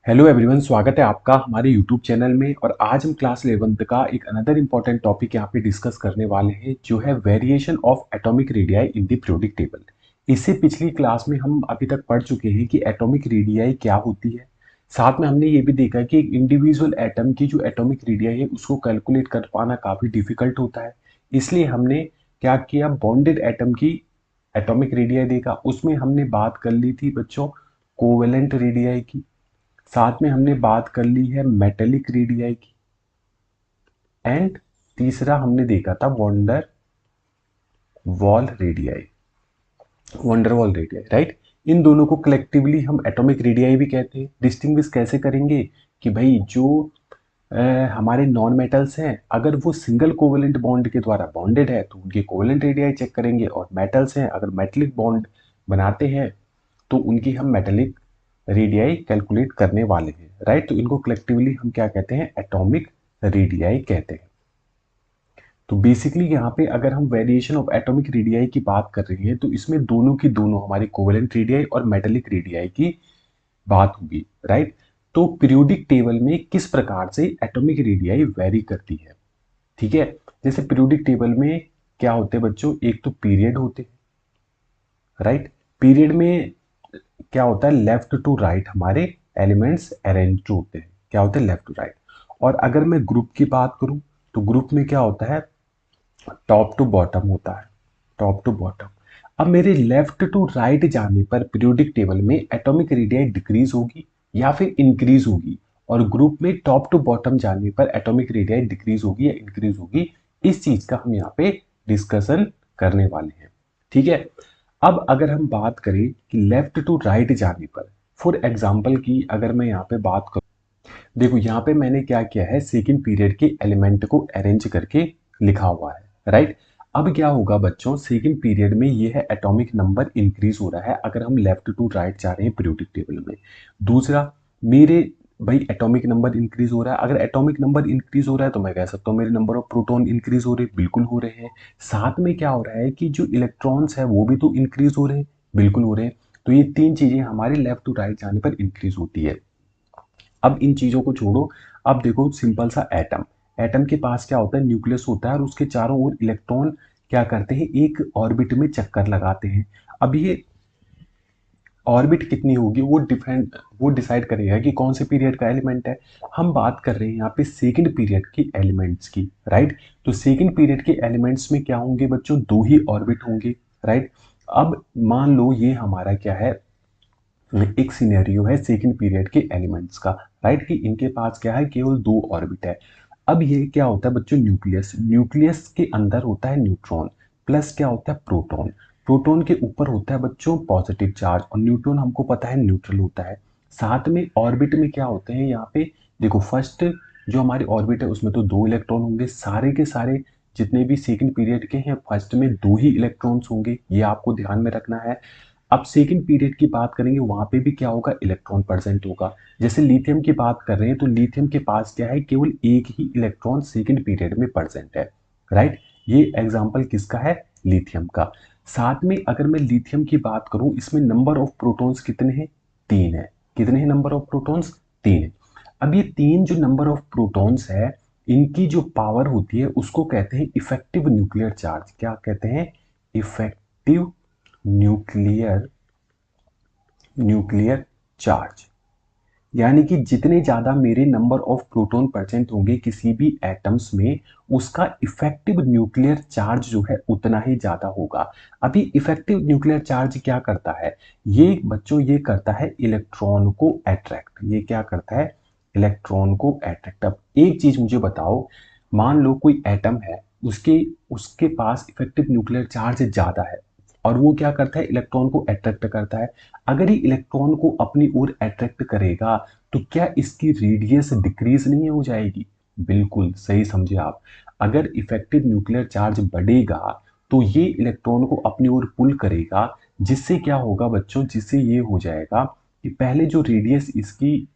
Hello everyone, स्वागत है आपका हमारे यूट्यूब चैनल में। और आज हम क्लास 11th का एक अनदर इम्पॉर्टेंट टॉपिक यहाँ पे डिस्कस करने वाले हैं, जो है variation of atomic radii in the periodic table. इससे पिछली क्लास में हम अभी तक पढ़ चुके हैं कि एटॉमिक रेडियाई क्या होती है। साथ में हमने ये भी देखा कि एक इंडिविजुअल एटम की जो एटॉमिक रेडियाई है उसको कैलकुलेट कर पाना काफ़ी डिफिकल्ट होता है। इसलिए हमने क्या किया, बॉन्डेड एटम की एटॉमिक रेडियाई देखा। उसमें हमने बात कर ली थी बच्चों कोवेलेंट रेडियाई की। साथ में हमने बात कर ली है मेटेलिक रेडियाई की। एंड तीसरा हमने देखा था वंडर वॉल रेडियाई, राइट। इन दोनों को कलेक्टिवली हम एटॉमिक रेडियाई भी कहते हैं। डिस्टिंग्विश कैसे करेंगे कि भाई जो हमारे नॉन मेटल्स हैं, अगर वो सिंगल कोवेलेंट बॉन्ड के द्वारा बॉन्डेड है तो उनके कोवेलेंट रेडियाई चेक करेंगे, और मेटल्स हैं अगर मेटलिक बॉन्ड बनाते हैं तो उनकी हम मेटेलिक रेडियाई कैलकुलेट करने वाले हैं, राइट। तो इनको कलेक्टिवली हम क्या कहते हैं, एटॉमिक रेडियाई कहते हैं। तो बेसिकली यहाँ पे अगर हम वेरिएशन ऑफ एटॉमिक रेडियाई की बात कर रहे हैं तो इसमें दोनों की दोनों हमारी कोवेलेंट रेडियाई और मेटेलिक रेडियाई की बात होगी, राइट। तो पीरियोडिक टेबल में किस प्रकार से एटॉमिक रेडियाई वेरी करती है, ठीक है। जैसे पीरियोडिक टेबल में क्या होते हैं बच्चों, एक तो पीरियड होते हैं, राइट। पीरियड में क्या होता है, लेफ्ट टू राइट हमारे एलिमेंट्स अरेंज होते हैं। क्या होते हैं, लेफ्ट टू राइट। और अगर मैं ग्रुप की बात करूं तो ग्रुप में क्या होता है, टॉप टू बॉटम होता है, टॉप टू बॉटम। अब मेरे लेफ्ट टू राइट जाने पर पीरियोडिक टेबल में एटॉमिक रेडियाई डिक्रीज होगी या फिर इंक्रीज होगी, और ग्रुप में टॉप टू बॉटम जाने पर एटॉमिक रेडियाई डिक्रीज होगी या इंक्रीज होगी। इस चीज का हम यहाँ पे डिस्कशन करने वाले हैं, ठीक है। अब अगर हम बात करें कि लेफ्ट टू राइट जाने पर, फॉर एग्जाम्पल की अगर मैं यहाँ पे बात करूँ, देखो यहाँ पे मैंने क्या किया है, सेकंड पीरियड के एलिमेंट को अरेंज करके लिखा हुआ है, राइट। अब क्या होगा बच्चों, सेकंड पीरियड में ये है एटॉमिक नंबर इंक्रीज हो रहा है अगर हम लेफ्ट टू राइट जा रहे हैं पीरियोडिक टेबल में। दूसरा, मेरे भाई एटॉमिक नंबर इंक्रीज हो रहा है। अगर एटॉमिक नंबर इंक्रीज हो रहा है तो मैं कह सकता हूँ मेरे नंबर ऑफ प्रोटॉन इंक्रीज हो रहे हैं, बिल्कुल हो रहे हैं। साथ में क्या हो रहा है कि जो इलेक्ट्रॉन्स है वो भी तो इंक्रीज हो रहे हैं, बिल्कुल हो रहे हैं। तो ये तीन चीजें हमारे लेफ्ट टू राइट जाने पर इंक्रीज होती है। अब इन चीजों को छोड़ो, अब देखो सिंपल सा एटम। एटम के पास क्या होता है, न्यूक्लियस होता है, और उसके चारों ओर इलेक्ट्रॉन क्या करते हैं, एक ऑर्बिट में चक्कर लगाते हैं। अब ये ऑर्बिट कितनी होगी वो डिसाइड करेगा कि कौन से पीरियड का एलिमेंट है। हम बात कर रहे हैं यहाँ पे सेकंड पीरियड के एलिमेंट्स की, राइट। तो सेकंड पीरियड के एलिमेंट्स में क्या होंगे बच्चों, दो ही ऑर्बिट होंगे, राइट। अब मान लो ये हमारा क्या है, एक सिनेरियो है सेकंड पीरियड के एलिमेंट्स का, राइट, कि इनके पास क्या है, केवल दो ऑर्बिट है। अब ये क्या होता है बच्चों, न्यूक्लियस। न्यूक्लियस के अंदर होता है न्यूट्रॉन, प्लस क्या होता है, प्रोटॉन। प्रोटॉन के ऊपर होता है बच्चों पॉजिटिव चार्ज, और न्यूट्रॉन हमको पता है न्यूट्रल होता है। साथ में ऑर्बिट में क्या होते हैं यहाँ पे, देखो फर्स्ट जो हमारी ऑर्बिट है उसमें तो दो इलेक्ट्रॉन होंगे, सारे के सारे जितने भी सेकंड पीरियड के हैं फर्स्ट में दो ही इलेक्ट्रॉन्स होंगे, ये आपको ध्यान में रखना है। अब सेकंड पीरियड की बात करेंगे, वहां पे भी क्या होगा, इलेक्ट्रॉन परसेंट होगा। जैसे लिथियम की बात कर रहे हैं तो लिथियम के पास क्या है, केवल एक ही इलेक्ट्रॉन सेकंड पीरियड में परसेंट है, राइट। ये एग्जांपल किसका है, लिथियम का। साथ में अगर मैं लिथियम की बात करूं, इसमें नंबर ऑफ प्रोटॉन्स कितने हैं, तीन है। कितने हैं नंबर ऑफ प्रोटॉन्स, तीन है। अब ये तीन जो नंबर ऑफ प्रोटॉन्स है, इनकी जो पावर होती है उसको कहते हैं इफेक्टिव न्यूक्लियर चार्ज। क्या कहते हैं, इफेक्टिव न्यूक्लियर न्यूक्लियर चार्ज। यानी कि जितने ज्यादा मेरे नंबर ऑफ प्रोटॉन परसेंट होंगे किसी भी एटम्स में, उसका इफेक्टिव न्यूक्लियर चार्ज जो है उतना ही ज्यादा होगा। अभी इफेक्टिव न्यूक्लियर चार्ज क्या करता है, ये बच्चों ये करता है इलेक्ट्रॉन को अट्रैक्ट। ये क्या करता है, इलेक्ट्रॉन को अट्रैक्ट। अब एक चीज मुझे बताओ, मान लो कोई एटम है, उसके उसके पास इफेक्टिव न्यूक्लियर चार्ज ज्यादा है, और वो क्या करता है, इलेक्ट्रॉन को अट्रैक्ट करता है। अगर ये इलेक्ट्रॉन को अपनी ओर अट्रैक्ट करेगा तो क्या इसकी रेडियस डिक्रीज नहीं हो जाएगी, बिल्कुल सही समझे आप। अगर इफेक्टिव न्यूक्लियर चार्ज बढ़ेगा तो ये इलेक्ट्रॉन को अपनी ओर पुल करेगा, जिससे क्या होगा बच्चों, जिससे ये हो जाएगा कि पहले जो रेडियस इसकी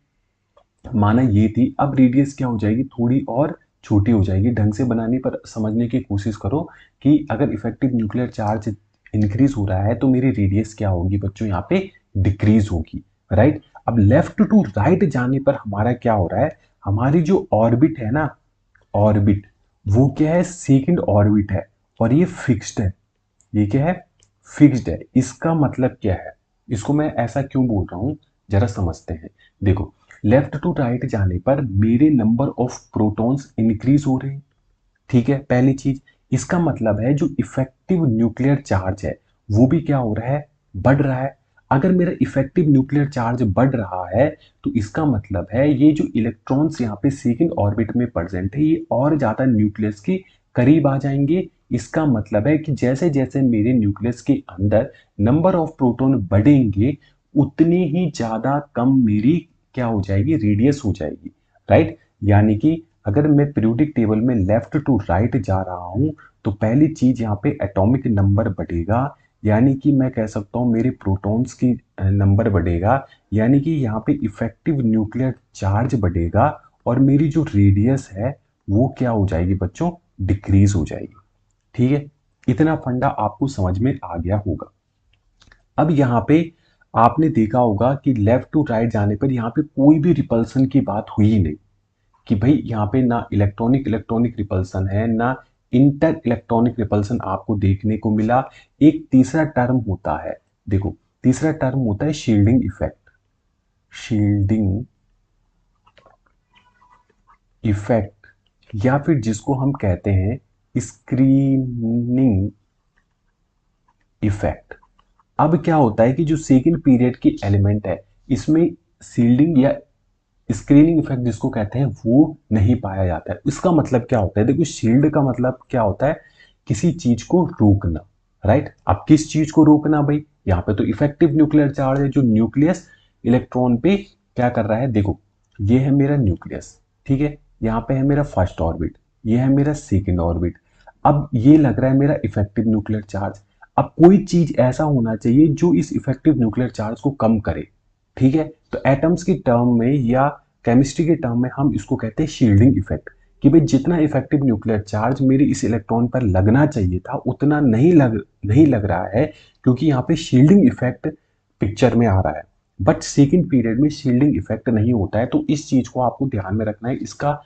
माना ये थी, अब रेडियस क्या हो जाएगी, थोड़ी और छोटी हो जाएगी। ढंग से बनाने पर समझने की कोशिश करो कि अगर इफेक्टिव न्यूक्लियर चार्ज इंक्रीज हो रहा है तो मेरी रेडियस क्या होगी बच्चों, यहाँ पे डिक्रीज होगी, राइट। अब लेफ्ट टू राइट जाने पर हमारा क्या हो रहा है, हमारी जो ऑर्बिट है ना, ऑर्बिट, वो क्या है, सेकंड ऑर्बिट है और ये फिक्स्ड है। ये क्या है, फिक्स्ड है। इसका मतलब क्या है, इसको मैं ऐसा क्यों बोल रहा हूं, जरा समझते हैं। देखो, लेफ्ट टू राइट जाने पर मेरे नंबर ऑफ प्रोटॉन्स इंक्रीज हो रहे हैं, ठीक है, पहली चीज। इसका मतलब है जो इफेक्टिव न्यूक्लियर चार्ज है वो भी क्या हो रहा है, बढ़ रहा है। अगर मेरा इफेक्टिव न्यूक्लियर चार्ज बढ़ रहा है तो इसका मतलब है ये जो इलेक्ट्रॉन्स यहाँ पे सेकंड ऑर्बिट में प्रेजेंट है ये और ज्यादा न्यूक्लियस के करीब आ जाएंगे। इसका मतलब है कि जैसे जैसे मेरे न्यूक्लियस के अंदर नंबर ऑफ प्रोटॉन बढ़ेंगे उतनी ही ज्यादा कम मेरी क्या हो जाएगी, रेडियस हो जाएगी, राइट। यानी कि अगर मैं पीरियोडिक टेबल में लेफ्ट टू राइट जा रहा हूं तो पहली चीज यहाँ पे एटॉमिक नंबर बढ़ेगा, यानी कि मैं कह सकता हूँ मेरे प्रोटॉन्स की नंबर बढ़ेगा, यानी कि यहाँ पे इफेक्टिव न्यूक्लियर चार्ज बढ़ेगा और मेरी जो रेडियस है वो क्या हो जाएगी बच्चों, डिक्रीज हो जाएगी, ठीक है। इतना फंडा आपको समझ में आ गया होगा। अब यहाँ पे आपने देखा होगा कि लेफ्ट टू राइट जाने पर यहाँ पे कोई भी रिपल्सन की बात हुई ही नहीं, कि भाई यहाँ पे ना इलेक्ट्रॉनिक इलेक्ट्रॉनिक रिपल्सन है ना इंटर इलेक्ट्रॉनिक रिपल्सन आपको देखने को मिला। एक तीसरा टर्म होता है, देखो, तीसरा टर्म होता है शील्डिंग इफेक्ट। शील्डिंग इफेक्ट या फिर जिसको हम कहते हैं स्क्रीनिंग इफेक्ट। अब क्या होता है कि जो सेकंड पीरियड की एलिमेंट है इसमें शील्डिंग या स्क्रीनिंग इफेक्ट जिसको कहते हैं वो नहीं पाया जाता है। इसका मतलब क्या होता है, देखो शील्ड का मतलब क्या होता है, किसी चीज को रोकना, राइट। अब किस चीज को रोकना भाई, यहाँ पे तो इफेक्टिव न्यूक्लियर चार्ज है जो न्यूक्लियस इलेक्ट्रॉन पे क्या कर रहा है। देखो, ये है मेरा न्यूक्लियस, ठीक है, यहाँ पे है मेरा फर्स्ट ऑर्बिट, ये है मेरा सेकेंड ऑर्बिट। अब ये लग रहा है मेरा इफेक्टिव न्यूक्लियर चार्ज। अब कोई चीज ऐसा होना चाहिए जो इस इफेक्टिव न्यूक्लियर चार्ज को कम करे, ठीक है। तो एटम्स की टर्म में या केमिस्ट्री के टर्म में हम इसको कहते हैं शील्डिंग इफेक्ट, कि भाई जितना इफेक्टिव न्यूक्लियर चार्ज मेरे इस इलेक्ट्रॉन पर लगना चाहिए था उतना नहीं लग रहा है, क्योंकि यहाँ पे शील्डिंग इफेक्ट पिक्चर में आ रहा है। बट सेकेंड पीरियड में शील्डिंग इफेक्ट नहीं होता है, तो इस चीज को आपको ध्यान में रखना है। इसका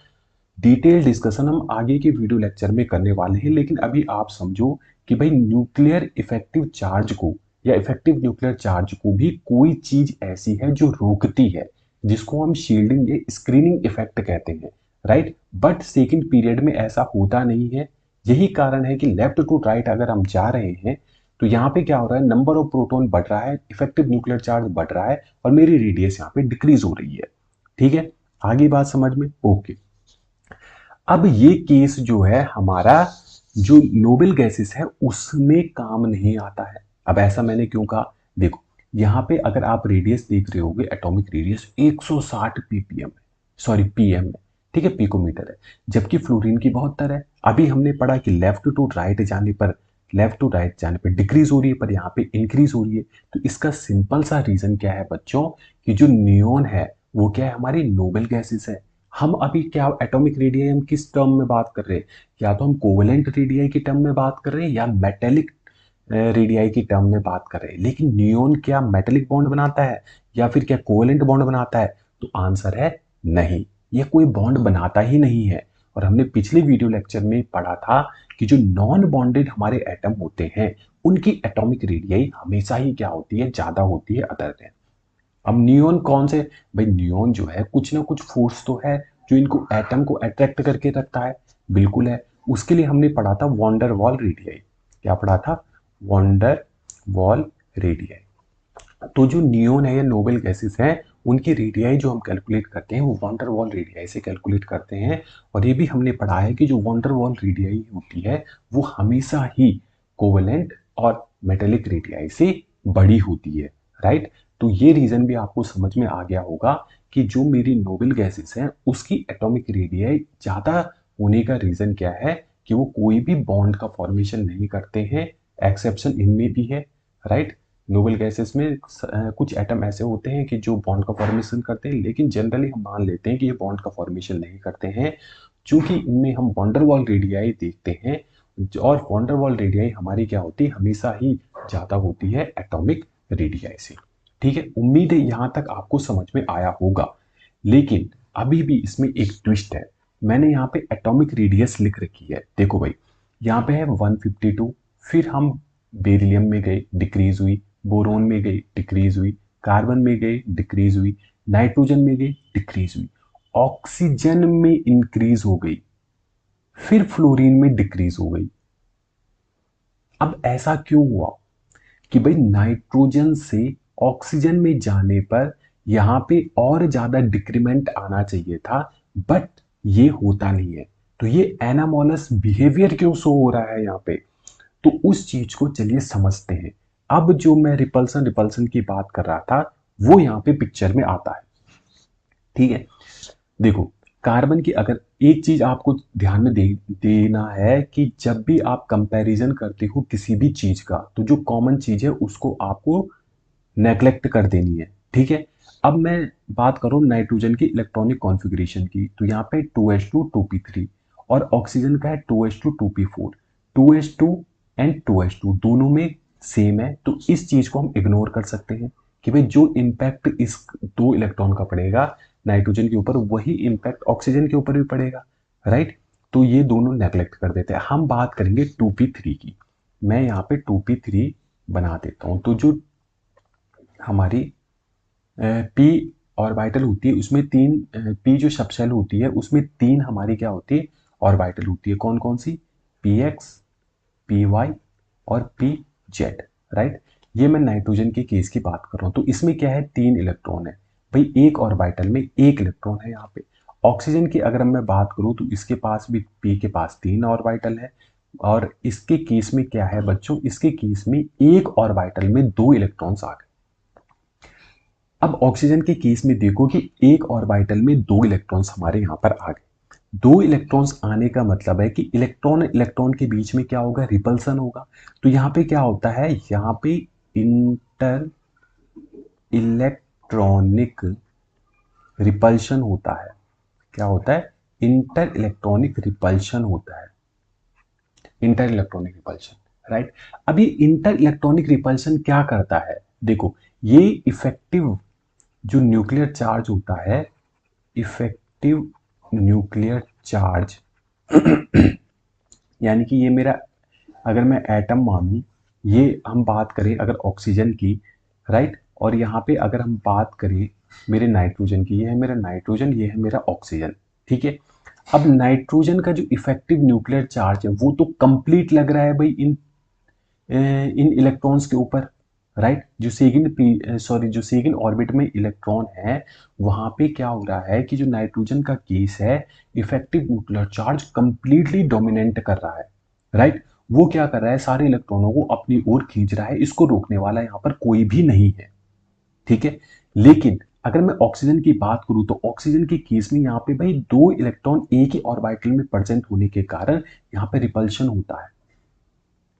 डिटेल डिस्कशन हम आगे के वीडियो लेक्चर में करने वाले हैं, लेकिन अभी आप समझो कि भाई न्यूक्लियर इफेक्टिव चार्ज को या इफेक्टिव न्यूक्लियर चार्ज को भी कोई चीज ऐसी है जो रोकती है, जिसको हम शील्डिंग या स्क्रीनिंग इफेक्ट कहते हैं, राइट। बट सेकेंड पीरियड में ऐसा होता नहीं है। यही कारण है कि लेफ्ट टू राइट अगर हम जा रहे हैं तो यहाँ पे क्या हो रहा है, नंबर ऑफ प्रोटॉन बढ़ रहा है, इफेक्टिव न्यूक्लियर चार्ज बढ़ रहा है और मेरी रेडियस यहाँ पे डिक्रीज हो रही है, ठीक है। आगे बात समझ में, ओके। अब ये केस जो है हमारा जो नोबेल गैसेस है उसमें काम नहीं आता है। अब ऐसा मैंने क्यों कहा, देखो यहाँ पे अगर आप रेडियस देख रहे होगे, एटॉमिक रेडियस 160 पीपीएम है, सॉरी पीएम है, ठीक है, पिकोमीटर है, जबकि फ्लोरीन की 72 है। अभी हमने पढ़ा कि लेफ्ट टू राइट जाने पर डिक्रीज हो रही है पर यहाँ पे इंक्रीज हो रही है। तो इसका सिंपल सा रीजन क्या है बच्चों, कि जो नियोन है वो क्या है, हमारी नोबेल गैसेस है। हम अभी क्या एटॉमिक रेडियाई हम किस टर्म में बात कर रहे हैं, या तो हम कोवेलेंट रेडियाई की टर्म में बात कर रहे हैं या मेटेलिक रेडियाई की टर्म में बात कर रहे हैं। लेकिन नियोन क्या मेटेलिक बॉन्ड बनाता है या फिर क्या कोवेलेंट बॉन्ड बनाता है, तो आंसर है नहीं, ये कोई बॉन्ड बनाता ही नहीं है। और हमने पिछले वीडियो लेक्चर में पढ़ा था कि जो नॉन बॉन्डेड हमारे एटम होते हैं उनकी एटॉमिक रेडियाई हमेशा ही क्या होती है, ज्यादा होती है अदर देन। अब नियोन कौन से, भाई नियोन जो है कुछ ना कुछ फोर्स तो है जो इनको एटम को अट्रैक्ट करके रखता है, बिल्कुल है। उसके लिए हमने पढ़ा था वॉन्डर वॉल रेडियाई, क्या पढ़ा था, वॉन्डर वॉल रेडियाई। तो जो नियोन है या नोबेल गैसेस हैं उनकी रेडियाई जो हम कैलकुलेट करते हैं वो वॉन्डर वॉल रेडियाई से कैलकुलेट करते हैं। और ये भी हमने पढ़ा है कि जो वॉन्डर वॉल रेडियाई होती है वो हमेशा ही कोवेलेंट और मेटेलिक रेडियाई से बड़ी होती है, राइट। तो ये रीजन भी आपको समझ में आ गया होगा कि जो मेरी नोबेल गैसेस हैं उसकी एटॉमिक रेडियाई ज़्यादा होने का रीजन क्या है, कि वो कोई भी बॉन्ड का फॉर्मेशन नहीं करते हैं। एक्सेप्शन इनमें भी है, राइट। नोबेल गैसेस में कुछ एटम ऐसे होते हैं कि जो बॉन्ड का फॉर्मेशन करते हैं, लेकिन जनरली हम मान लेते हैं कि ये बॉन्ड का फॉर्मेशन नहीं करते हैं, क्योंकि इनमें हम वॉन्डरवॉल रेडियाई देखते हैं। और वॉन्डरवॉल रेडियाई हमारी क्या होती है, हमेशा ही ज़्यादा होती है एटॉमिक रेडियाई से। ठीक है, उम्मीद है यहां तक आपको समझ में आया होगा। लेकिन अभी भी इसमें एक ट्विस्ट है। मैंने यहाँ पे एटॉमिक रेडियस लिख रखी है, देखो भाई, यहाँ पे है 152, फिर हम बेरिलियम में गए डिक्रीज हुई, बोरोन में गए डिक्रीज हुई, कार्बन में गए डिक्रीज हुई, नाइट्रोजन में गए डिक्रीज हुई, ऑक्सीजन में इंक्रीज हो गई, फिर फ्लोरीन में डिक्रीज हो गई। अब ऐसा क्यों हुआ कि भाई नाइट्रोजन से ऑक्सीजन में जाने पर यहां पे और ज्यादा डिक्रीमेंट आना चाहिए था, बट ये होता नहीं है। तो ये एनामोलस बिहेवियर क्यों शो हो रहा है यहाँ पे, तो उस चीज को चलिए समझते हैं। अब जो मैं रिपल्सन रिपल्सन की बात कर रहा था वो यहाँ पे पिक्चर में आता है। ठीक है, देखो, कार्बन की अगर एक चीज आपको ध्यान में देना है कि जब भी आप कंपैरिजन करते हो किसी भी चीज का, तो जो कॉमन चीज है उसको आपको नेग्लेक्ट कर देनी है। ठीक है, अब मैं बात करूं नाइट्रोजन की इलेक्ट्रॉनिक कॉन्फ़िगरेशन की, तो यहाँ पे 2s2 2p3 और ऑक्सीजन का है 2s2 2p4। 2s2 and 2s2 दोनों में सेम है, तो इस चीज को हम इग्नोर कर सकते हैं कि भाई जो इम्पैक्ट इस दो इलेक्ट्रॉन का पड़ेगा नाइट्रोजन के ऊपर, वही इम्पैक्ट ऑक्सीजन के ऊपर भी पड़ेगा, राइट। तो ये दोनों नेग्लेक्ट कर देते हैं। हम बात करेंगे 2p3 की। मैं यहाँ पे 2p3 बना देता हूँ। तो जो हमारी पी ऑर्बिटल होती है उसमें तीन, पी जो सबशेल होती है उसमें तीन हमारी क्या होती है, ऑर्बिटल होती है। कौन कौन सी, पी एक्स, पी वाई और पी जेड, राइट। ये मैं नाइट्रोजन के केस की बात कर रहा हूँ। तो इसमें क्या है, तीन इलेक्ट्रॉन है भाई, एक ऑर्बिटल में एक इलेक्ट्रॉन है यहाँ पे। ऑक्सीजन की अगर मैं बात करूँ तो इसके पास भी, पी के पास तीन ऑर्बिटल है, और इसके केस में क्या है बच्चों, इसके केस में एक ऑर्बिटल में दो इलेक्ट्रॉन्स आ गए। अब ऑक्सीजन के केस में देखो कि एक ऑर्बिटल में दो इलेक्ट्रॉन्स हमारे यहां पर आ गए। दो इलेक्ट्रॉन्स आने का मतलब है कि इलेक्ट्रॉन इलेक्ट्रॉन के बीच में क्या होगा, रिपल्सन होगा। तो यहां पे क्या होता है, यहां पे इंटर इलेक्ट्रॉनिक रिपल्शन होता है। क्या होता है, इंटर इलेक्ट्रॉनिक रिपल्शन होता है, इंटर इलेक्ट्रॉनिक रिपल्शन, राइट। अब ये इंटर इलेक्ट्रॉनिक रिपल्शन क्या करता है, देखो, ये इफेक्टिव जो न्यूक्लियर चार्ज होता है, इफेक्टिव न्यूक्लियर चार्ज यानी कि ये मेरा, अगर मैं एटम मानूं, ये हम बात करें अगर ऑक्सीजन की, राइट, और यहाँ पे अगर हम बात करें मेरे नाइट्रोजन की, ये है मेरा नाइट्रोजन, ये है मेरा ऑक्सीजन। ठीक है, अब नाइट्रोजन का जो इफेक्टिव न्यूक्लियर चार्ज है वो तो कंप्लीट लग रहा है भाई इन इलेक्ट्रॉन्स के ऊपर, राइट। जो सेकंड ऑर्बिट में इलेक्ट्रॉन है, वहां पे क्या हो रहा है कि जो नाइट्रोजन का केस है, effective nuclear charge completely dominant कर रहा है, राइट। वो क्या कर रहा है, सारे इलेक्ट्रॉनों को अपनी ओर खींच रहा है, इसको रोकने वाला यहाँ पर कोई भी नहीं है। ठीक है, लेकिन अगर मैं ऑक्सीजन की बात करूं तो ऑक्सीजन के केस में यहाँ पे भाई दो इलेक्ट्रॉन एक ही ऑर्बिटल में प्रेजेंट होने के कारण यहाँ पे रिपल्शन होता है।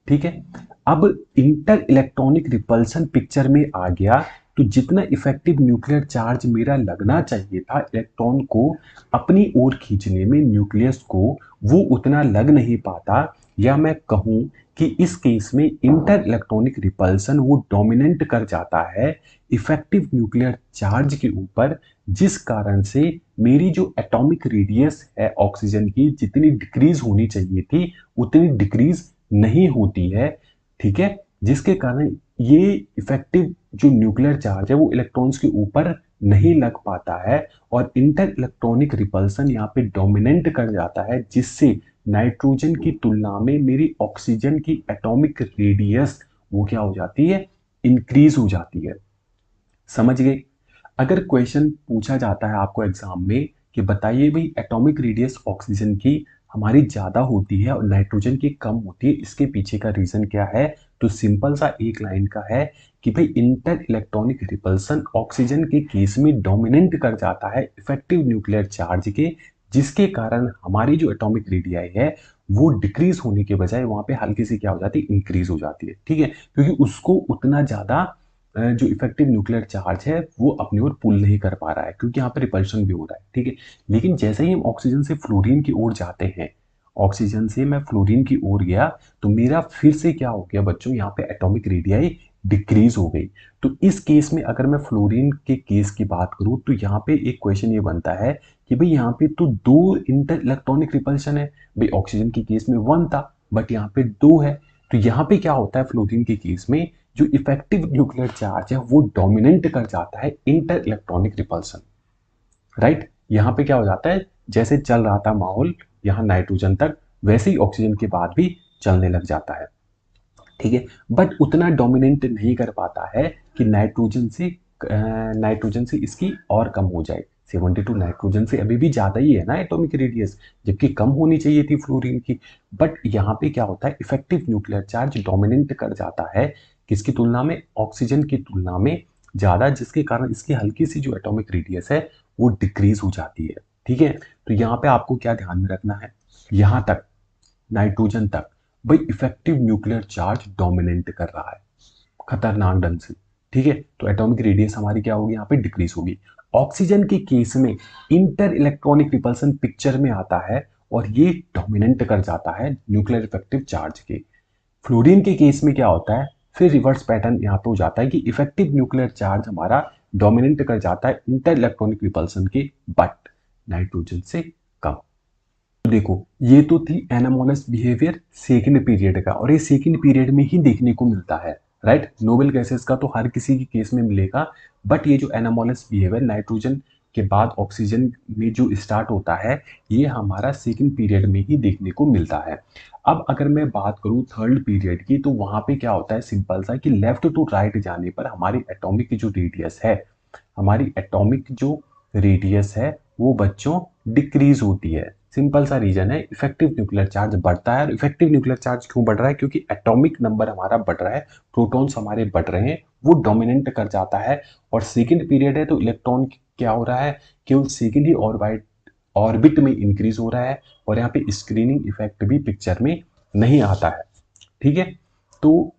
ठीक है, अब इंटर इलेक्ट्रॉनिक रिपल्सन पिक्चर में आ गया, तो जितना इफेक्टिव न्यूक्लियर चार्ज मेरा लगना चाहिए था इलेक्ट्रॉन को अपनी ओर खींचने में, न्यूक्लियस को, वो उतना लग नहीं पाता। या मैं कहूं कि इस केस में इंटर इलेक्ट्रॉनिक रिपल्सन वो डोमिनेंट कर जाता है इफेक्टिव न्यूक्लियर चार्ज के ऊपर, जिस कारण से मेरी जो एटॉमिक रेडियस है ऑक्सीजन की, जितनी डिक्रीज होनी चाहिए थी उतनी डिक्रीज नहीं होती है। ठीक है, जिसके कारण ये इफेक्टिव जो न्यूक्लियर चार्ज है वो इलेक्ट्रॉन्स के ऊपर नहीं लग पाता है, और इंटर इलेक्ट्रॉनिक रिपल्सन यहाँ पे डोमिनेंट कर जाता है, जिससे नाइट्रोजन की तुलना में मेरी ऑक्सीजन की एटॉमिक रेडियस वो क्या हो जाती है, इंक्रीज हो जाती है। समझ गए। अगर क्वेश्चन पूछा जाता है आपको एग्जाम में कि बताइए भाई एटॉमिक रेडियस ऑक्सीजन की हमारी ज्यादा होती है और नाइट्रोजन की कम होती है, इसके पीछे का रीजन क्या है, तो सिंपल सा एक लाइन का है कि भाई इंटर इलेक्ट्रॉनिक रिपल्सन ऑक्सीजन के केस में डोमिनेंट कर जाता है इफेक्टिव न्यूक्लियर चार्ज के, जिसके कारण हमारी जो एटॉमिक रेडियाई है वो डिक्रीज होने के बजाय वहां पे हल्की सी क्या हो जाती है, इंक्रीज हो जाती है। ठीक है, क्योंकि उसको उतना ज्यादा जो इफेक्टिव न्यूक्लियर चार्ज है वो अपनी ओर पुल नहीं कर पा रहा है, क्योंकि यहाँ पे रिपल्शन भी हो रहा है। ठीक है, लेकिन जैसे ही हम ऑक्सीजन से फ्लोरीन की ओर जाते हैं, ऑक्सीजन से मैं फ्लोरीन की ओर गया, तो मेरा फिर से क्या हो गया बच्चों, यहाँ पे एटॉमिक रेडियाई डिक्रीज हो गई। तो इस केस में अगर मैं फ्लोरीन के केस की बात करूं तो यहाँ पे एक क्वेश्चन ये बनता है कि भाई यहाँ पे तो दो इंटर इलेक्ट्रॉनिक रिपल्शन है। भाई ऑक्सीजन के केस में वन था बट यहाँ पे दो है। तो यहाँ पे क्या होता है फ्लोरीन के केस में, जो इफेक्टिव न्यूक्लियर चार्ज है वो डोमिनेंट कर जाता है इंटर इलेक्ट्रॉनिक रिपल्सन। राइट, यहाँ पे क्या हो जाता है, जैसे चल रहा था माहौल यहाँ नाइट्रोजन तक, वैसे ही ऑक्सीजन के बाद भी चलने लग जाता है। ठीक है, बट उतना डोमिनेंट नहीं कर पाता है कि नाइट्रोजन से इसकी और कम हो जाए। 72 नाइट्रोजन से अभी भी ज्यादा ही है ना एटॉमिक रेडियस, जबकि कम होनी चाहिए थी फ्लोरीन की। बट यहाँ पे क्या होता है, इफेक्टिव न्यूक्लियर चार्ज डोमिनेंट कर जाता है किसकी तुलना में, ऑक्सीजन की तुलना में ज्यादा, जिसके कारण इसकी हल्की सी जो एटॉमिक रेडियस है वो डिक्रीज हो जाती है। ठीक है, तो यहाँ पे आपको क्या ध्यान में रखना है, यहाँ तक नाइट्रोजन तक भाई इफेक्टिव न्यूक्लियर चार्ज डोमिनेंट कर रहा है खतरनाक ढंग से। ठीक है, तो एटॉमिक रेडियस हमारी क्या होगी, यहाँ पे डिक्रीज होगी। ऑक्सीजन के केस में इंटर इलेक्ट्रॉनिक रिपल्सन पिक्चर में आता है और ये डोमिनेंट कर जाता है न्यूक्लियर इफेक्टिव चार्ज के। फ्लोरीन के केस में क्या होता है, फिर रिवर्स पैटर्न यहाँ पे हो जाता है कि इफेक्टिव न्यूक्लियर चार्ज हमारा डोमिनेंट कर जाता है इंटर इलेक्ट्रॉनिक रिपल्सन के, बट नाइट्रोजन से कम। तो देखो ये तो थी एनामोनस बिहेवियर सेकंड पीरियड का, और ये सेकंड पीरियड में ही देखने को मिलता है। राइट, नोबल गैसेस का तो हर किसी के केस में मिलेगा, बट ये जो एनामोनस बिहेवियर नाइट्रोजन के बाद ऑक्सीजन में जो स्टार्ट होता है, ये हमारा सेकंड पीरियड में ही देखने को मिलता है। अब अगर मैं बात करूं थर्ड पीरियड की, तो वहां पे क्या होता है, सिंपल सा कि लेफ्ट टू राइट जाने पर हमारी एटॉमिक जो रेडियस है, हमारी एटॉमिक जो रेडियस है वो बच्चों डिक्रीज होती है। सिंपल सा रीजन है, इफेक्टिव न्यूक्लियर चार्ज बढ़ता है। और इफेक्टिव न्यूक्लियर चार्ज क्यों बढ़ रहा है, क्योंकि एटॉमिक नंबर हमारा बढ़ रहा है, प्रोटॉन्स हमारे बढ़ रहे हैं, वो डोमिनेंट कर जाता है। और सेकंड पीरियड है तो इलेक्ट्रॉन क्या हो रहा है, केवल सेकंड ही ऑर्बिट में इंक्रीज हो रहा है, और यहाँ पे स्क्रीनिंग इफेक्ट भी पिक्चर में नहीं आता है। ठीक है, तो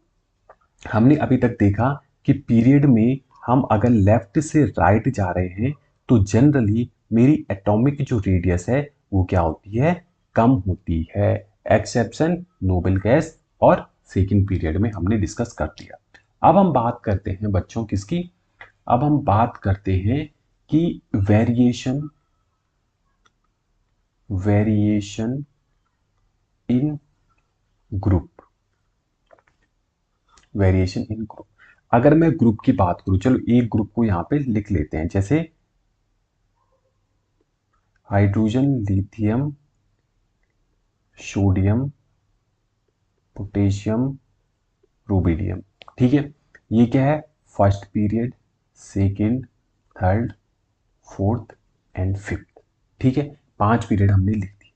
हमने अभी तक देखा कि पीरियड में हम अगर लेफ्ट से राइट जा रहे हैं तो जनरली मेरी एटॉमिक जो रेडियस है वो क्या होती है, कम होती है। एक्सेप्शन नोबल गैस और सेकंड पीरियड में हमने डिस्कस कर दिया। अब हम बात करते हैं बच्चों किसकी, अब हम बात करते हैं कि variation variation in group, variation in group. अगर मैं ग्रुप की बात करूं, चलो एक ग्रुप को यहां पे लिख लेते हैं, जैसे hydrogen, lithium, sodium, potassium, rubidium. ठीक है, ये क्या है, first period, second, third, fourth and fifth. ठीक है, 5 पीरियड हमने लिख दी।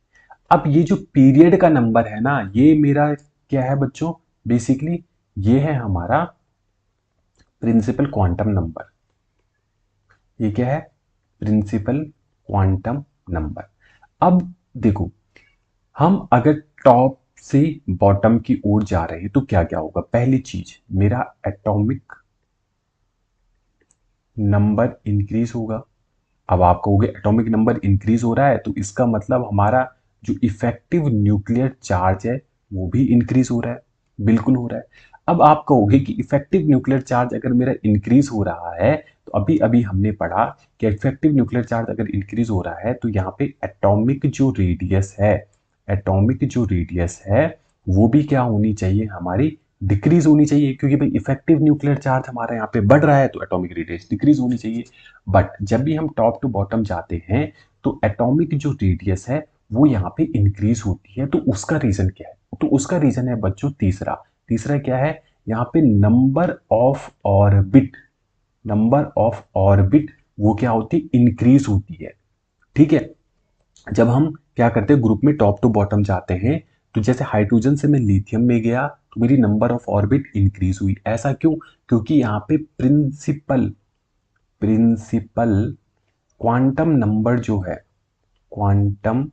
अब ये जो पीरियड का नंबर है ना, ये मेरा क्या है बच्चों, बेसिकली ये है हमारा प्रिंसिपल क्वांटम नंबर। ये क्या है, प्रिंसिपल क्वांटम नंबर। अब देखो, हम अगर टॉप से बॉटम की ओर जा रहे हैं तो क्या क्या होगा, पहली चीज मेरा एटॉमिक नंबर इंक्रीज होगा। अब आप कहोगे एटॉमिक नंबर इंक्रीज हो रहा है तो इसका मतलब हमारा जो इफेक्टिव न्यूक्लियर चार्ज है वो भी इंक्रीज हो रहा है। बिल्कुल हो रहा है। अब आप कहोगे कि इफेक्टिव न्यूक्लियर चार्ज अगर मेरा इंक्रीज हो रहा है, तो अभी अभी हमने पढ़ा कि इफेक्टिव न्यूक्लियर चार्ज अगर इंक्रीज हो रहा है तो यहाँ पे एटॉमिक जो रेडियस है वो भी क्या होनी चाहिए, हमारी डिक्रीज होनी चाहिए, क्योंकि भाई इफेक्टिव न्यूक्लियर चार्ज हमारा यहाँ पे बढ़ रहा है तो एटॉमिक रेडियस डिक्रीज होनी चाहिए। बट जब भी हम टॉप टू बॉटम जाते हैं तो एटॉमिक जो रेडियस है वो यहाँ पे इंक्रीज होती है। तो उसका रीजन क्या है, तो उसका रीजन है बच्चों तीसरा। तीसरा क्या है, यहाँ पे नंबर ऑफ ऑर्बिट वो क्या होती है, इंक्रीज होती है। ठीक है, जब हम क्या करते हैं, ग्रुप में टॉप टू बॉटम जाते हैं, तो जैसे हाइड्रोजन से मैं लिथियम में गया तो मेरी नंबर ऑफ ऑर्बिट इंक्रीज हुई। ऐसा क्यों, क्योंकि यहाँ पे प्रिंसिपल क्वांटम नंबर जो है, क्वांटम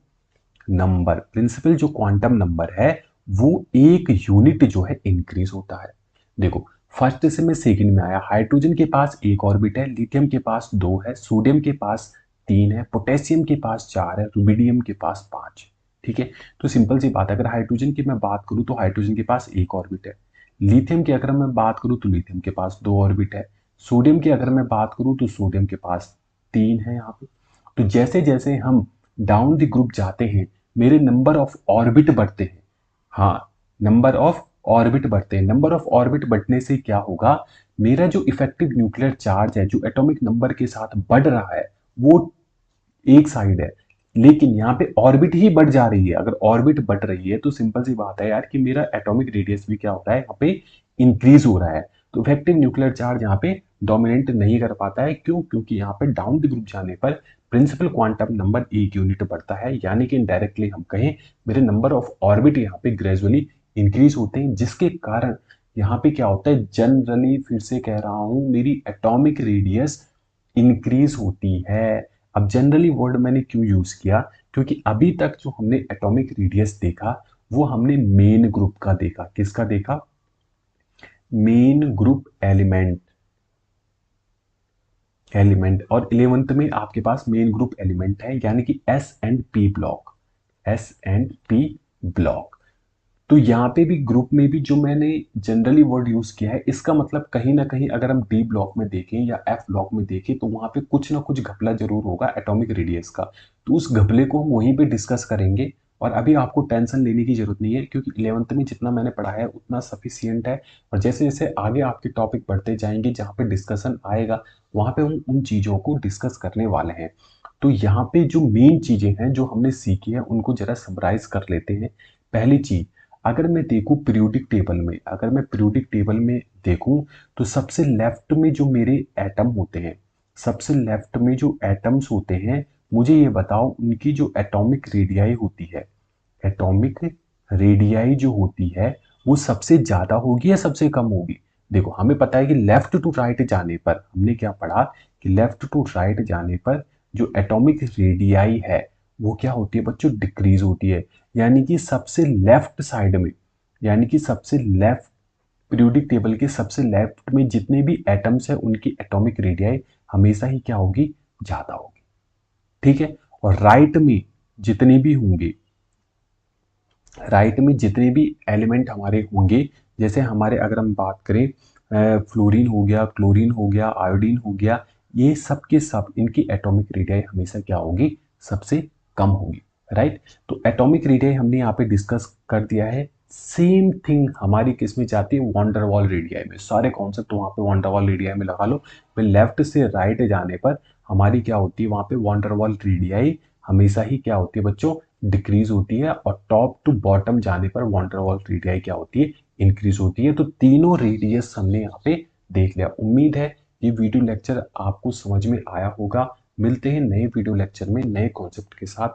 नंबर प्रिंसिपल जो क्वांटम नंबर है वो एक यूनिट जो है इंक्रीज होता है। देखो फर्स्ट से मैं सेकंड में आया, हाइड्रोजन के पास एक ऑर्बिट है, लिथियम के पास 2 है, सोडियम के पास 3 है, पोटेशियम के पास 4 है, रुबिडियम के पास 5। ठीक है, तो सिंपल सी बात है, अगर हाइड्रोजन की मैं बात करूं तो हाइड्रोजन के पास एक ऑर्बिट है, लिथियम की अगर मैं बात करूं तो लिथियम के पास 2 ऑर्बिट है। सोडियम की अगर मैं बात करूं तो सोडियम के पास 3 है यहाँ पे। तो जैसे जैसे हम डाउन द ग्रुप जाते हैं, मेरे नंबर ऑफ ऑर्बिट बढ़ते हैं। हाँ, नंबर ऑफ ऑर्बिट बढ़ते हैं। नंबर ऑफ ऑर्बिट बढ़ने से क्या होगा, मेरा जो इफेक्टिव न्यूक्लियर चार्ज है, जो एटॉमिक नंबर के साथ बढ़ रहा है, वो एक साइड है। लेकिन यहाँ पे ऑर्बिट ही बढ़ जा रही है। अगर ऑर्बिट बढ़ रही है तो सिंपल सी बात है यार कि मेरा एटॉमिक रेडियस भी क्या हो रहा है, यहाँ पे इंक्रीज हो रहा है। तो इफेक्टिव न्यूक्लियर चार्ज यहाँ पे डोमिनेट नहीं कर पाता है। क्यों? क्योंकि यहाँ पे डाउन द ग्रुप जाने पर प्रिंसिपल क्वांटम नंबर 1 यूनिट बढ़ता है। यानी कि इनडायरेक्टली हम कहें, मेरे नंबर ऑफ ऑर्बिट यहाँ पे ग्रेजुअली इंक्रीज होते हैं, जिसके कारण यहाँ पे क्या होता है, जनरली फिर से कह रहा हूं, मेरी एटॉमिक रेडियस इंक्रीज होती है। अब जनरली वर्ड मैंने क्यों यूज किया, क्योंकि अभी तक जो हमने एटॉमिक रेडियस देखा, वो हमने मेन ग्रुप का देखा। किसका देखा? Main group element. और 11th में आपके पास मेन ग्रुप एलिमेंट है, यानी कि S and P block. S and P block. तो यहाँ पे भी ग्रुप में भी जो मैंने जनरली वर्ड यूज किया है, इसका मतलब कहीं ना कहीं अगर हम डी ब्लॉक में देखें या एफ ब्लॉक में देखें, तो वहां पे कुछ ना कुछ घपला जरूर होगा एटॉमिक रेडियस का। तो उस घपले को हम वहीं पे डिस्कस करेंगे। और अभी आपको टेंशन लेने की जरूरत नहीं है, क्योंकि 11th में जितना मैंने पढ़ा है उतना सफिशियंट है। और जैसे जैसे आगे आपके टॉपिक बढ़ते जाएंगे, जहाँ पे डिस्कशन आएगा, वहां पे हम उन चीजों को डिस्कस करने वाले हैं। तो यहाँ पे जो मेन चीजें हैं जो हमने सीखी है, उनको जरा समराइज कर लेते हैं। पहली चीज, अगर मैं देखूं पीरियोडिक टेबल में, अगर मैं पीरियोडिक टेबल में देखूं, तो सबसे लेफ्ट में जो मेरे एटम होते हैं, सबसे लेफ्ट में जो एटम्स होते हैं, मुझे ये बताओ उनकी जो एटॉमिक रेडियाई होती है, एटॉमिक रेडियाई जो होती है, वो सबसे ज्यादा होगी या सबसे कम होगी? देखो, हमें पता है कि लेफ्ट टू राइट जाने पर, हमने क्या पढ़ा कि लेफ्ट टू राइट जाने पर जो एटॉमिक रेडियाई है, वो क्या होती है बच्चों? डिक्रीज होती है। यानी कि सबसे लेफ्ट साइड में, यानी कि सबसे लेफ्ट, पीरियोडिक टेबल के सबसे लेफ्ट में जितने भी एटम्स हैं, उनकी एटॉमिक रेडियाई हमेशा ही क्या होगी? ज्यादा होगी। ठीक है। और राइट में जितने भी होंगे, राइट में जितने भी एलिमेंट हमारे होंगे, जैसे हमारे अगर हम बात करें, फ्लोरीन हो गया, क्लोरीन हो गया, आयोडीन हो गया, ये सब के सब, इनकी एटॉमिक रेडियाई हमेशा क्या होगी? सबसे कम होगी। राइट। तो एटॉमिक रेडियाई हमने यहाँ पे डिस्कस कर दिया है। सेम थिंग हमारी किस में जाती है? वॉन्डरवॉल रेडियाई में। सारे कॉन्सेप्ट वहाँ पे वॉन्डरवॉल रेडियाई में लगा लो। फिर लेफ्ट से राइट जाने पर हमारी क्या होती है? वहाँ पे वॉन्डरवॉल रेडियाई हमेशा ही क्या होती है बच्चों? डिक्रीज होती है। और टॉप टू बॉटम जाने पर वॉन्डरवॉल रेडियाई क्या होती है? इंक्रीज होती है। तो तीनों रेडियस हमने यहाँ पे देख लिया। उम्मीद है ये वीडियो लेक्चर आपको समझ में आया होगा। मिलते हैं नए वीडियो लेक्चर में नए कॉन्सेप्ट के साथ।